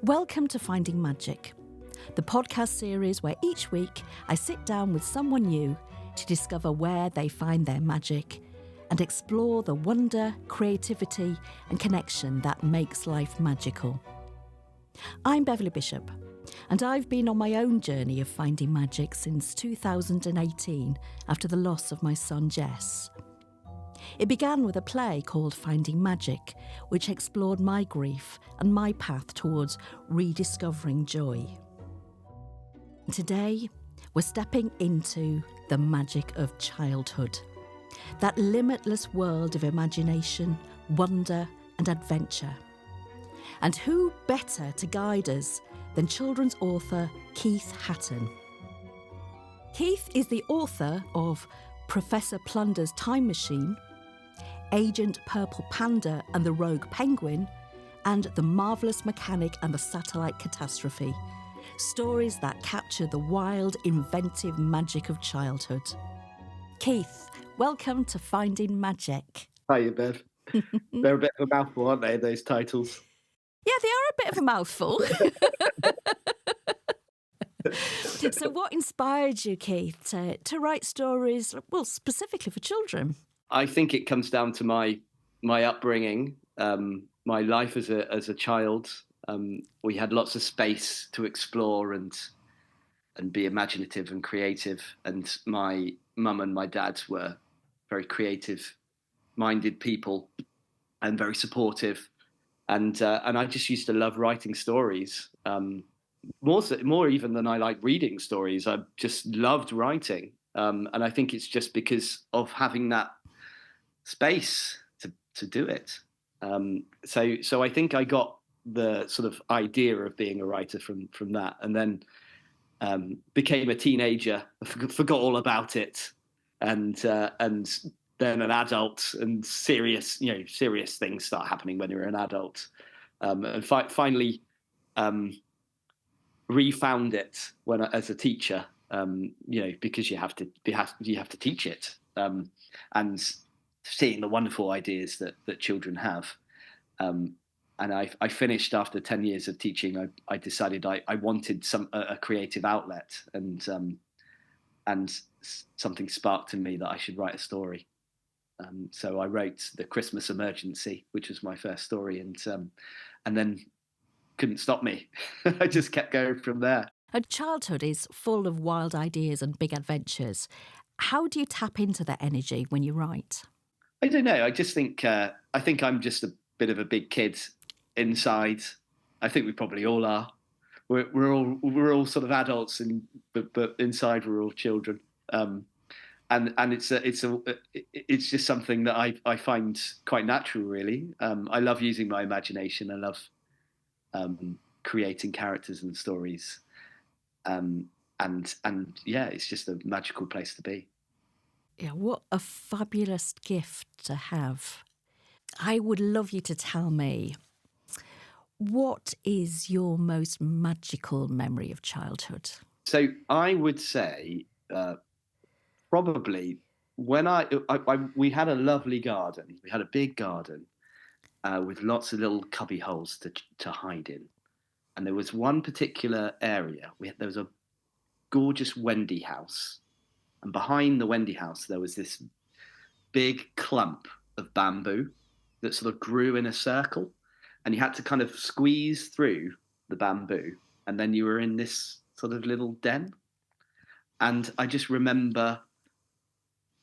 Welcome to Finding Magic, the podcast series where each week I sit down with someone new to discover where they find their magic and explore the wonder, creativity and connection that makes life magical. I'm Beverley Bishop, and I've been on my own journey of finding magic since 2018 after the loss of my son Jess. It began with a play called Finding Magic, which explored my grief and my path towards rediscovering joy. Today, we're stepping into the magic of childhood, that limitless world of imagination, wonder and adventure. And who better to guide us than children's author Keith Hatton? Keith is the author of Professor Plunder's Time Machine, Agent Purple Panda and the Rogue Penguin, and The Marvellous Mechanic and the Satellite Catastrophe. Stories that capture the wild, inventive magic of childhood. Keith, welcome to Finding Magic. Hiya, Bev. They're a bit of a mouthful, aren't they, those titles? Yeah, they are a bit of a mouthful. So what inspired you, Keith, to write stories, well, specifically for children? I think it comes down to my upbringing, my life as a child. We had lots of space to explore and be imaginative and creative. And my mum and my dad were very creative-minded people and very supportive. And I just used to love writing stories, more even than I like reading stories. I just loved writing. And I think it's just because of having that space to do it. So I think I got the sort of idea of being a writer from that, and then became a teenager, forgot all about it, and then an adult, and serious things start happening when you're an adult, and finally refound it when as a teacher, because you have to teach it, and seeing the wonderful ideas that children have. And I finished after 10 years of teaching. I decided I wanted a creative outlet, and something sparked in me that I should write a story. So I wrote The Christmas Emergency, which was my first story, and then couldn't stop me. I just kept going from there. And childhood is full of wild ideas and big adventures. How do you tap into that energy when you write? I don't know. I just think I'm just a bit of a big kid inside. I think we probably all are. We're all sort of adults, but inside we're all children. And it's just something that I find quite natural, really. I love using my imagination. I love creating characters and stories. And yeah, it's just a magical place to be. Yeah, what a fabulous gift to have. I would love you to tell me, what is your most magical memory of childhood? So I would say probably when we had a lovely garden. We had a big garden with lots of little cubby holes to hide in. And there was one particular area. There was a gorgeous Wendy house. And behind the Wendy house, there was this big clump of bamboo that sort of grew in a circle. And you had to kind of squeeze through the bamboo. And then you were in this sort of little den. And I just remember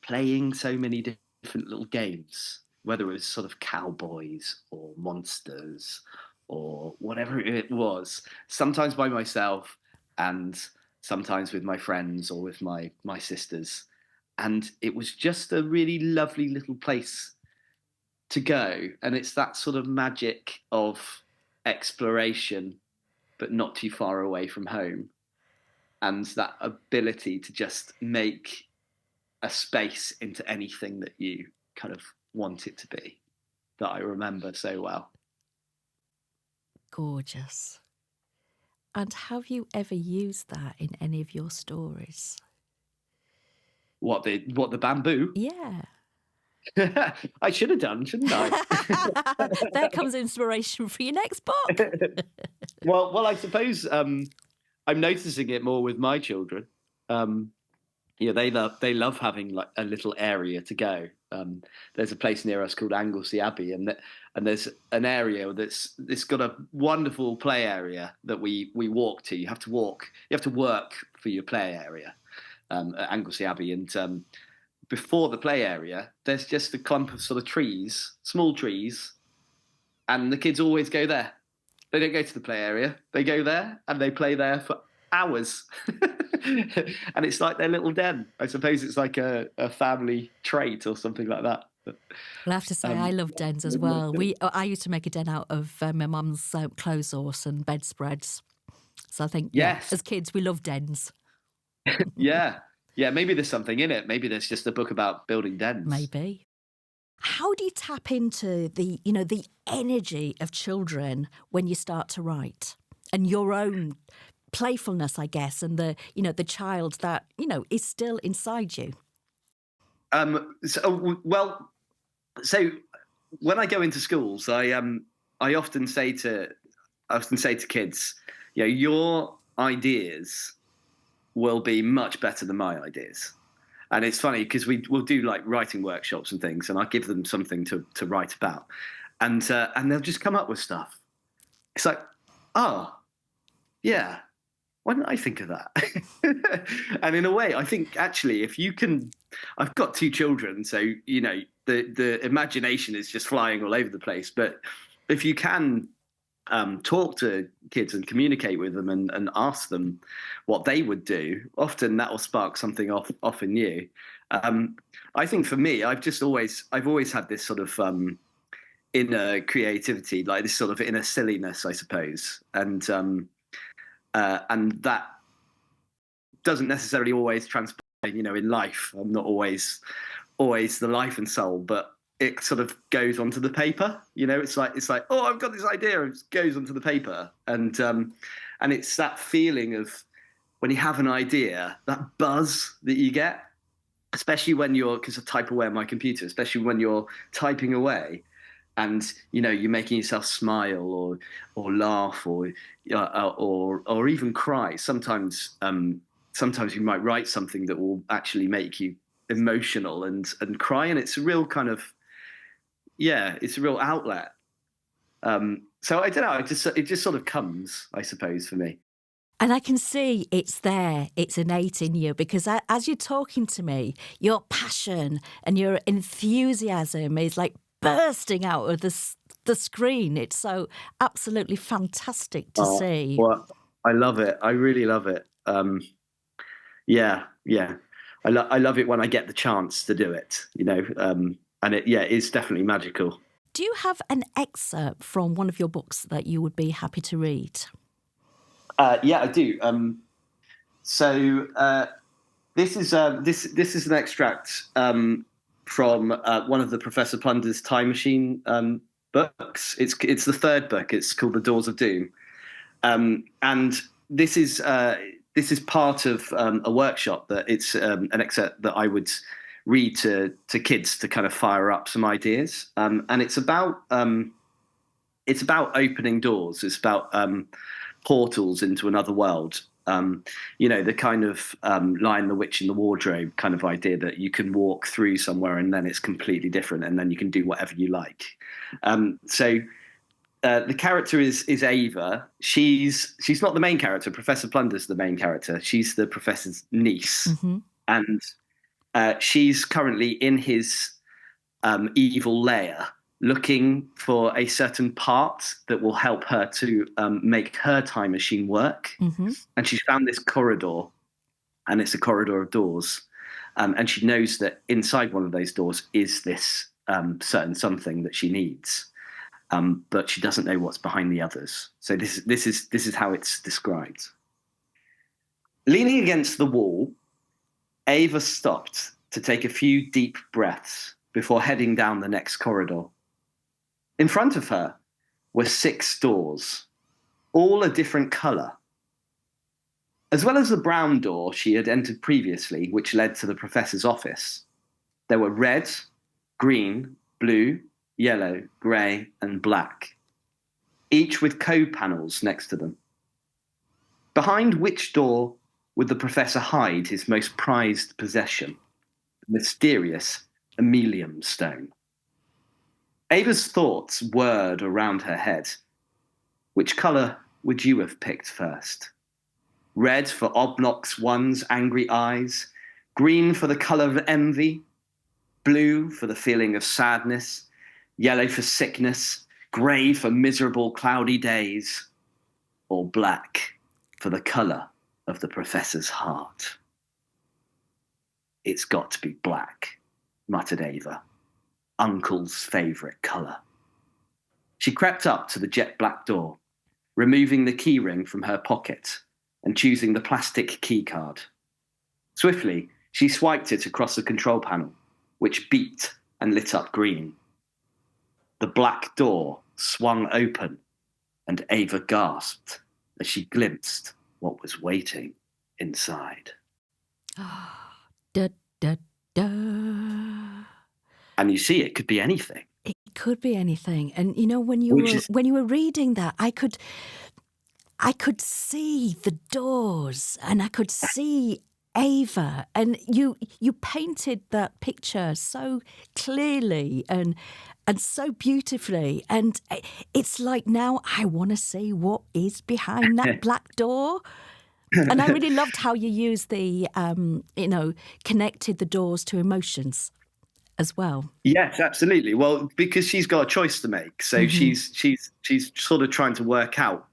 playing so many different little games, whether it was sort of cowboys or monsters or whatever it was, sometimes by myself and sometimes with my friends or with my sisters. And it was just a really lovely little place to go. And it's that sort of magic of exploration, but not too far away from home. And that ability to just make a space into anything that you kind of want it to be, that I remember so well. Gorgeous. And have you ever used that in any of your stories? What the bamboo? Yeah. I should have done, shouldn't I? There comes inspiration for your next book. Well, I suppose I'm noticing it more with my children. Yeah, they love having like a little area to go. There's a place near us called Anglesey Abbey, and there's an area it's got a wonderful play area that we walk to. You have to walk. You have to work for your play area at Anglesey Abbey, and before the play area, there's just a clump of sort of trees, small trees, and the kids always go there. They don't go to the play area. They go there and they play there for hours. And it's like their little den. I suppose it's like a family trait or something like that. But, Well, I have to say, I love dens as well. I used to make a den out of my mum's clothes horse and bedspreads. So I think, yes, as kids, we love dens. yeah. Maybe there's something in it. Maybe there's just a book about building dens. Maybe. How do you tap into the energy of children when you start to write, and your own playfulness, I guess, and the child that is still inside you? So when I go into schools, I often say to kids, your ideas will be much better than my ideas. And it's funny because we'll do like writing workshops and things, and I give them something to write about, and they'll just come up with stuff. It's like, oh, yeah, why didn't I think of that? And in a way, I think actually, if you can, I've got 2 children, so the imagination is just flying all over the place. But if you can talk to kids and communicate with them and ask them what they would do, often that will spark something off in you. I think for me, I've always had this sort of inner creativity, like this sort of inner silliness, I suppose, and that doesn't necessarily always transpire, in life. I'm not always the life and soul, but it sort of goes onto the paper. It's like, oh, I've got this idea. It goes onto the paper, and it's that feeling of when you have an idea, that buzz that you get, especially when because I type away on my computer, especially when you're typing away, and you're making yourself smile or laugh or even cry. Sometimes you might write something that will actually make you emotional and cry, and it's a real kind of it's a real outlet. So I don't know. It just sort of comes, I suppose, for me. And I can see it's there, it's innate in you, because as you're talking to me, your passion and your enthusiasm is like bursting out of the screen. It's so absolutely fantastic to see. Well, I love it. I really love it. Yeah. I love it when I get the chance to do it, and it's definitely magical. Do you have an excerpt from one of your books that you would be happy to read? Yeah, I do. So this is an extract from one of the Professor Plunder's Time Machine books. It's the 3rd book. It's called The Doors of Doom, and this is part of a workshop that it's an excerpt that I would read to kids to kind of fire up some ideas, and it's about opening doors. It's about portals into another world. The kind of Lion, the Witch, and the Wardrobe kind of idea that you can walk through somewhere and then it's completely different, and then you can do whatever you like. So the character is Ava. She's not the main character. Professor Plunder's the main character. She's the professor's niece, mm-hmm. and she's currently in his evil lair, looking for a certain part that will help her to make her time machine work. Mm-hmm. And she's found this corridor, and it's a corridor of doors. And she knows that inside one of those doors is this certain something that she needs. But she doesn't know what's behind the others. So this is how it's described. Leaning against the wall, Ava stopped to take a few deep breaths before heading down the next corridor. In front of her were 6 doors, all a different colour. As well as the brown door she had entered previously, which led to the professor's office, there were red, green, blue, yellow, grey, and black. each with code panels next to them. Behind which door would the professor hide his most prized possession, the mysterious Emelium stone? Ava's thoughts whirred around her head. Which colour would you have picked first? Red for Oblock's one's angry eyes, green for the colour of envy, blue for the feeling of sadness, yellow for sickness, grey for miserable cloudy days, or black for the colour of the professor's heart. It's got to be black, muttered Ava, Uncle's favourite colour. She crept up to the jet black door, removing the keyring from her pocket and choosing the plastic key card. Swiftly, she swiped it across the control panel, which beeped and lit up green. The black door swung open, and Ava gasped as she glimpsed what was waiting inside. Da, da, da. And you see, it could be anything. It could be anything. And you know, when you were reading that, I could see the doors, and I could see Ava, and you painted that picture so clearly and so beautifully, and it's like, now I want to see what is behind that black door. And I really loved how you used the connected the doors to emotions as well. Yes, absolutely. Well, because she's got a choice to make, so she's sort of trying to work out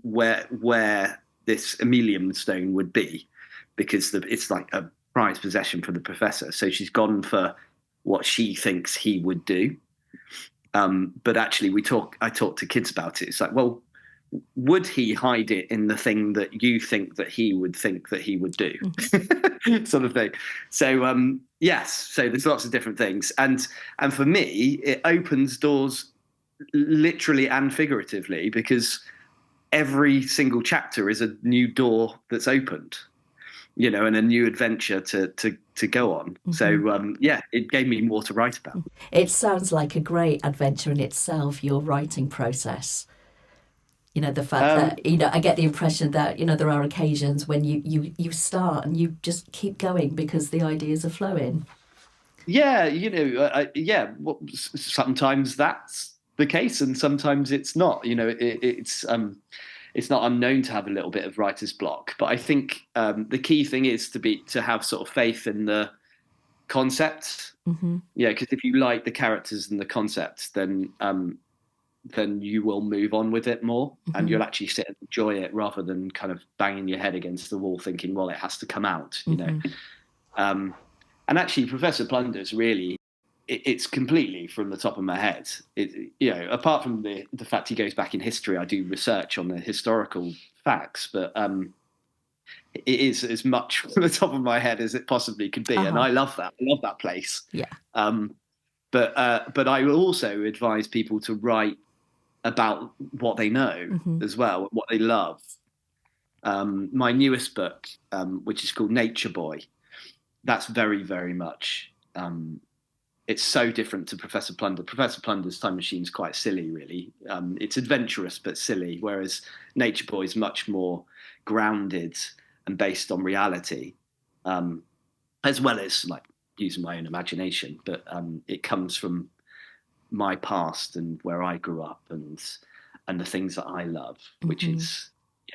where this Emelium stone would be, because it's like a prized possession for the professor. So she's gone for what she thinks he would do. But actually, I talk to kids about it. It's like, well, would he hide it in the thing that you think that he would do, sort of thing. So yes, so there's lots of different things, and for me, it opens doors literally and figuratively, because every single chapter is a new door that's opened, and a new adventure to go on. So it gave me more to write about. It sounds like a great adventure in itself, your writing process. The fact that, I get the impression that, there are occasions when you start and you just keep going because the ideas are flowing. Yeah, well, sometimes that's the case, and sometimes it's not. It's not unknown to have a little bit of writer's block, but I think the key thing is to have sort of faith in the concept. Yeah, because if you like the characters and the concepts, then you will move on with it more, and you'll actually sit and enjoy it rather than kind of banging your head against the wall thinking, well, it has to come out, And actually, Professor Plunder's really, it's completely from the top of my head. Apart from the fact he goes back in history, I do research on the historical facts, but it is as much from the top of my head as it possibly could be, and I love that. I love that place. Yeah. But I will also advise people to write about what they know as well, what they love. My newest book, which is called Nature Boy, that's very, very much, it's so different to Professor Plunder. Professor Plunder's Time Machine's quite silly, really. It's adventurous but silly, whereas Nature Boy is much more grounded and based on reality, as well as like using my own imagination. But it comes from my past and where I grew up, and the things that I love, which is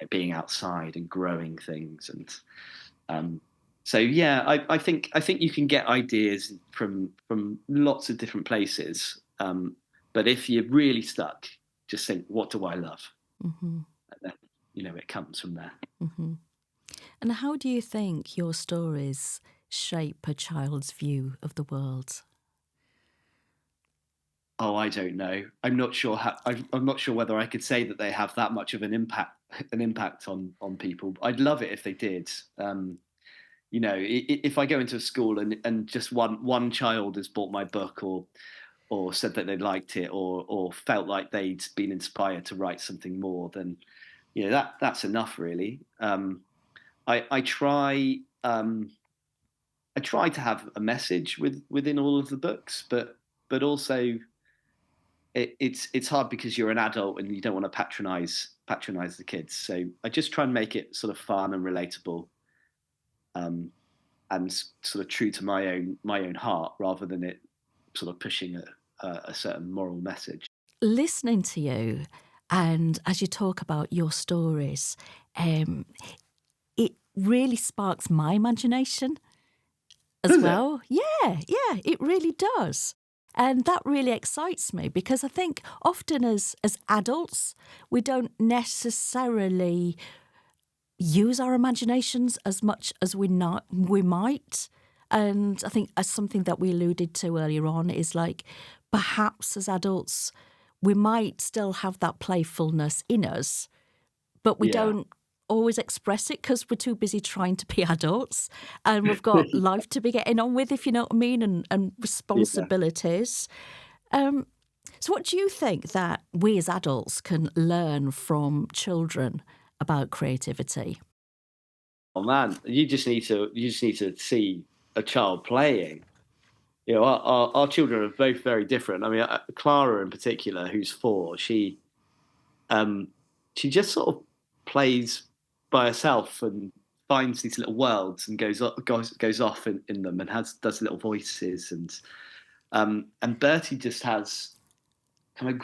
being outside and growing things. And so yeah, I think you can get ideas from lots of different places. But if you're really stuck, just think, what do I love? And then, it comes from there. And how do you think your stories shape a child's view of the world? Oh, I don't know. I'm not sure I'm not sure whether I could say that they have that much of an impact on people. I'd love it if they did. If I go into a school and just one child has bought my book or said that they liked it or felt like they'd been inspired to write something more, then that's enough, really. I try to have a message within all of the books, but also it's hard because you're an adult and you don't want to patronize the kids. So I just try and make it sort of fun and relatable, and sort of true to my own heart, rather than it sort of pushing a certain moral message. Listening to you, and as you talk about your stories, it really sparks my imagination as Does it? well. Yeah, it really does. And that really excites me, because I think often as adults, we don't necessarily use our imaginations as much as we might. And I think as something that we alluded to earlier on is like, perhaps as adults, we might still have that playfulness in us, but we Yeah. don't always express it because we're too busy trying to be adults, and we've got life to be getting on with, if you know what I mean, and responsibilities. So what do you think that we as adults can learn from children about creativity? Oh man, you just need to see a child playing. You know, our children are both very different. I mean, Clara in particular, who's 4, she just sort of plays by herself and finds these little worlds and goes off in them, and does little voices, and Bertie just has kind of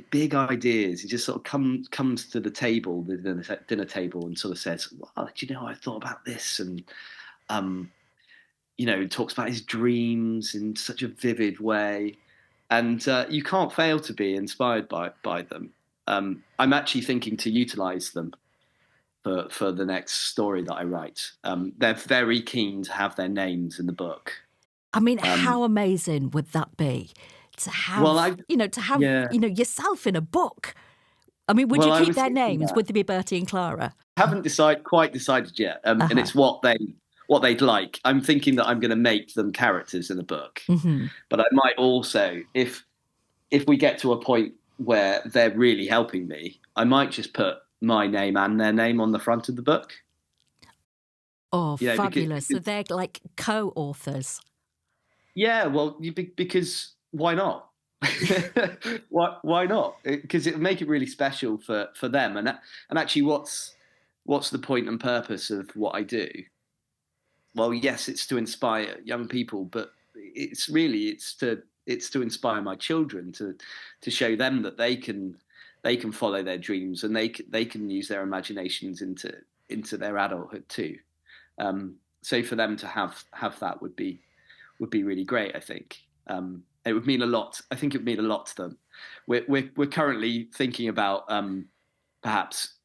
big ideas. He just sort of comes to the table, the dinner table, and sort of says, "Well, do you know, I thought about this," and talks about his dreams in such a vivid way, and you can't fail to be inspired by them. I'm actually thinking to utilize them for the next story that I write. They're very keen to have their names in the book. I mean, how amazing would that be to have, yourself in a book? I mean, would you keep their names? Would they be Bertie and Clara? Haven't quite decided yet, and it's what they'd like. I'm thinking that I'm going to make them characters in the book, but I might also, if we get to a point where they're really helping me, I might just put my name and their name on the front of the book. Oh, fabulous! So they're like co-authors. Yeah, well, because why not? Why not? Because it would make it really special for them, and actually, what's the point and purpose of what I do? Well, yes, it's to inspire young people, but it's to inspire my children, to show them that they can follow their dreams, and they can use their imaginations into their adulthood too. So for them to have that would be really great. I think it would mean a lot. I think it would mean a lot to them. We're currently thinking about perhaps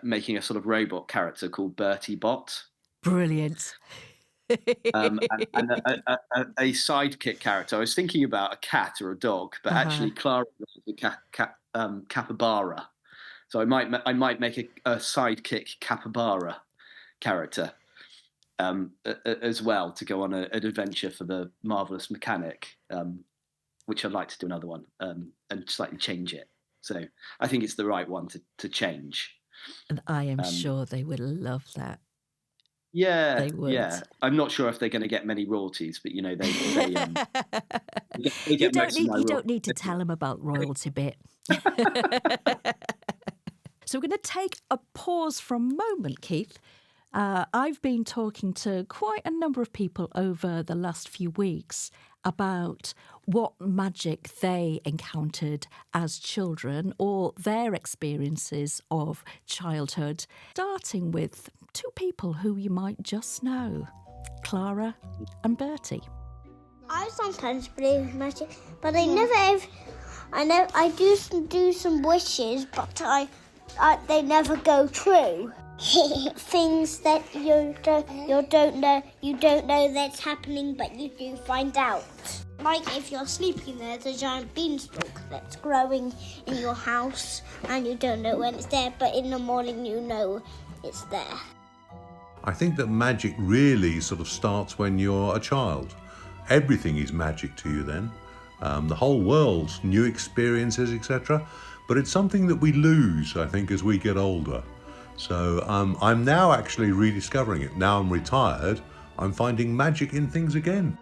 making a sort of robot character called Bertie Bot. Brilliant. And a sidekick character. I was thinking about a cat or a dog, but actually Clara is a capybara. So I might make a sidekick capybara character as well, to go on an adventure for the marvelous mechanic, which I'd like to do another one, and slightly change it. So I think it's the right one to change. And I am sure they would love that. Yeah, they would. Yeah. I'm not sure if they're going to get many royalties, but they you don't need to tell them about royalty bit. So we're going to take a pause for a moment, Keith. I've been talking to quite a number of people over the last few weeks about what magic they encountered as children, or their experiences of childhood, starting with 2 people who you might just know, Clara and Bertie. I sometimes believe in magic, but I never. I know I do some wishes, but they never go true. Things that you don't know that's happening, but you do find out. Like if you're sleeping, there's a giant beanstalk that's growing in your house, and you don't know when it's there, but in the morning you know it's there. I think that magic really sort of starts when you're a child. Everything is magic to you then. The whole world's new experiences, etc. But it's something that we lose, I think, as we get older. So I'm now actually rediscovering it. Now I'm retired, I'm finding magic in things again.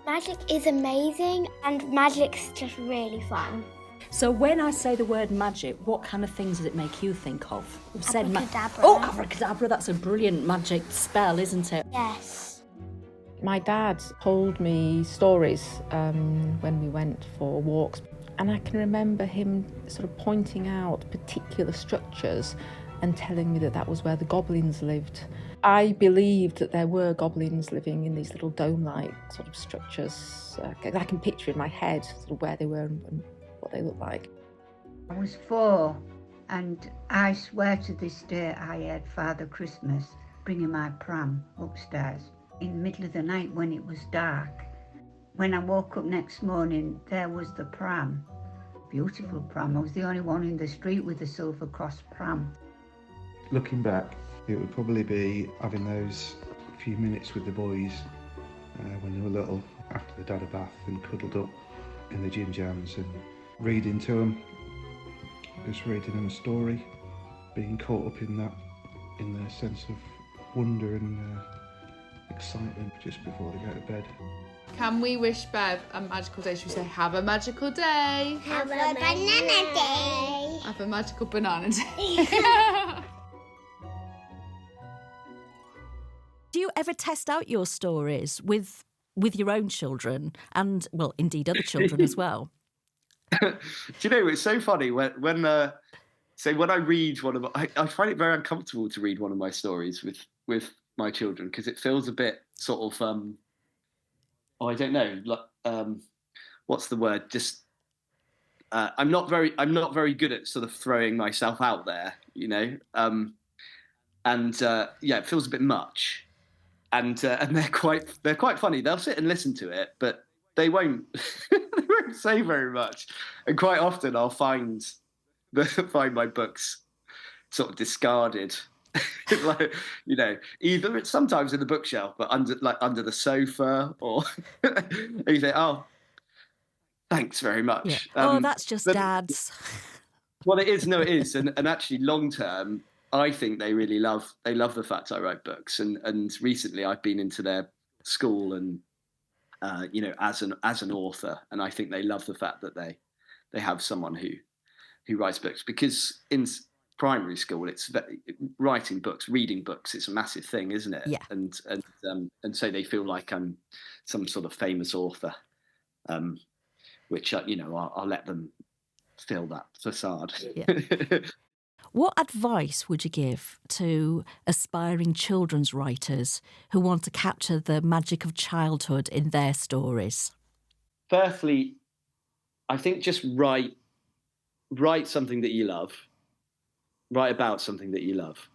Magic is amazing, and magic's just really fun. So when I say the word magic, what kind of things does it make you think of? We've said Abracadabra. oh, abracadabra, that's a brilliant magic spell, isn't it? Yes. My dad told me stories when we went for walks, and I can remember him sort of pointing out particular structures and telling me that that was where the goblins lived. I believed that there were goblins living in these little dome-like sort of structures. I can picture in my head sort of where they were and what they looked like. I was 4, and I swear to this day I had Father Christmas bringing my pram upstairs in the middle of the night when it was dark. When I woke up next morning, there was the pram. Beautiful pram. I was the only one in the street with the Silver Cross pram. Looking back, it would probably be having those few minutes with the boys when they were little, after they'd had a bath and cuddled up in the gym jams and reading to them, just reading them a story, being caught up in that, in the sense of wonder and excitement just before they go to bed. Can we wish Bev a magical day? Should we say, have a magical day? Have a banana day. Have a magical banana day. Do you ever test out your stories with your own children and, well, indeed other children as well? Do you know, it's so funny when I read one of I find it very uncomfortable to read one of my stories with my children, because it feels a bit sort of I don't know, like what's the word? Just I'm not very good at sort of throwing myself out there, you know, and it feels a bit much, and they're quite funny. They'll sit and listen to it, but they won't they won't say very much, and quite often I'll find my books sort of discarded. Like, you know, either it's sometimes in the bookshelf, but under the sofa, or you say, "Oh, thanks very much." Yeah. That's just Dad's. Well, it is. No, it is, and actually, long term, I think they really love the fact I write books, and recently I've been into their school and you know, as an author, and I think they love the fact that they have someone who writes books, because in primary school, it's writing books, reading books. It's a massive thing, isn't it? Yeah. And so they feel like I'm some sort of famous author, which you know, I'll let them fill that facade. Yeah. What advice would you give to aspiring children's writers who want to capture the magic of childhood in their stories? Firstly, I think just write something that you love. Write about something that you love.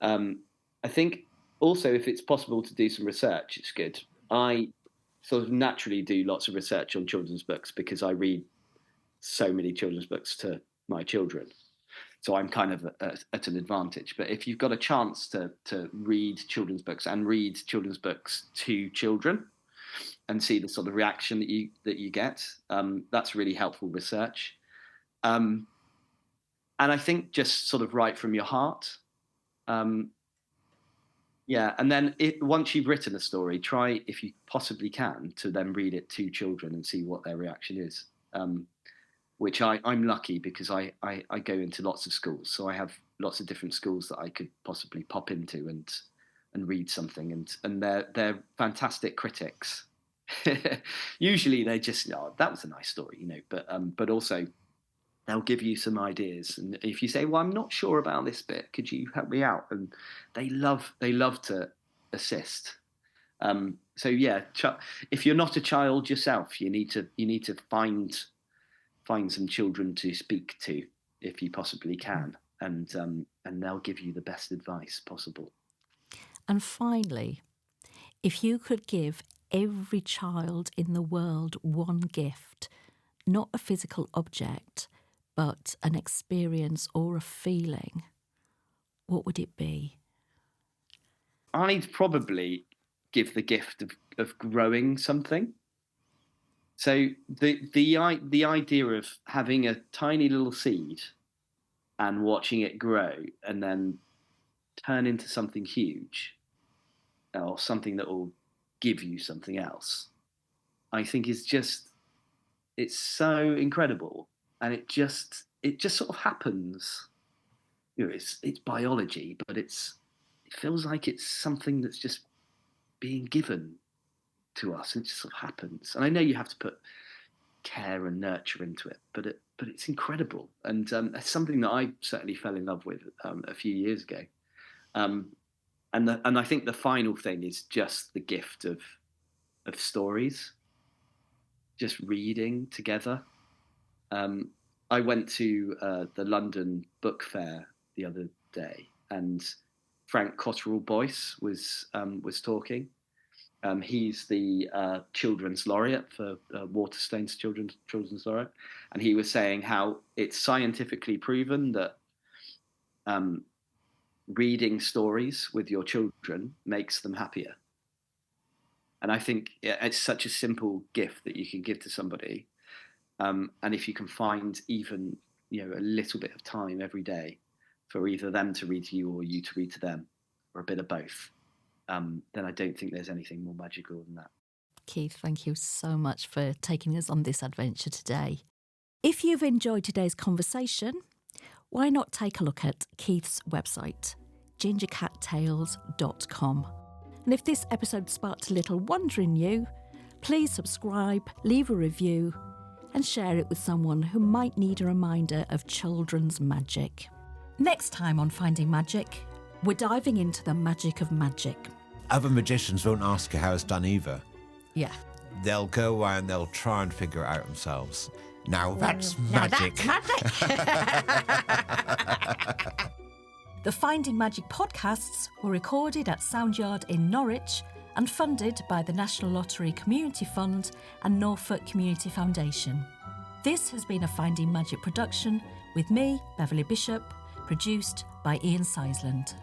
I think also, if it's possible to do some research, it's good. I sort of naturally do lots of research on children's books because I read so many children's books to my children. So I'm kind of at an advantage. But if you've got a chance to read children's books and read children's books to children and see the sort of reaction that you get, that's really helpful research. And I think just sort of write from your heart. And then once you've written a story, try, if you possibly can, to then read it to children and see what their reaction is. Which I'm lucky because I go into lots of schools, so I have lots of different schools that I could possibly pop into and read something, and they're fantastic critics. Usually they just, oh, that was a nice story, you know, but also they'll give you some ideas, and if you say, well, I'm not sure about this bit, could you help me out? And they love to assist. So yeah, if you're not a child yourself, you need to find some children to speak to if you possibly can, and they'll give you the best advice possible. And finally, if you could give every child in the world one gift, not a physical object, but an experience or a feeling, what would it be? I'd probably give the gift of growing something. So the idea of having a tiny little seed and watching it grow and then turn into something huge, or something that will give you something else, I think it's so incredible. and it just sort of happens. You know, it's biology, but it feels like it's something that's just being given to us, and it just sort of happens. And I know you have to put care and nurture into it, but it's incredible, and it's something that I certainly fell in love with a few years ago. And I think the final thing is just the gift of stories, just reading together. I went to the London Book Fair the other day, and Frank Cotterell-Boyce was talking. He's the children's laureate for Waterstone's children's laureate, and he was saying how it's scientifically proven that reading stories with your children makes them happier. And I think it's such a simple gift that you can give to somebody, and if you can find even a little bit of time every day for either them to read to you or you to read to them, or a bit of both, then I don't think there's anything more magical than that. Keith, thank you so much for taking us on this adventure today. If you've enjoyed today's conversation, why not take a look at Keith's website, gingercattales.com. And if this episode sparked a little wonder in you, please subscribe, leave a review, and share it with someone who might need a reminder of children's magic. Next time on Finding Magic, we're diving into the magic of magic. Other magicians won't ask you how it's done either. Yeah. They'll go away and they'll try and figure it out themselves. Now that's magic. That's magic. The Finding Magic podcasts were recorded at Soundyard in Norwich and funded by the National Lottery Community Fund and Norfolk Community Foundation. This has been a Finding Magic production with me, Beverley Bishop, produced by Ian Seisland.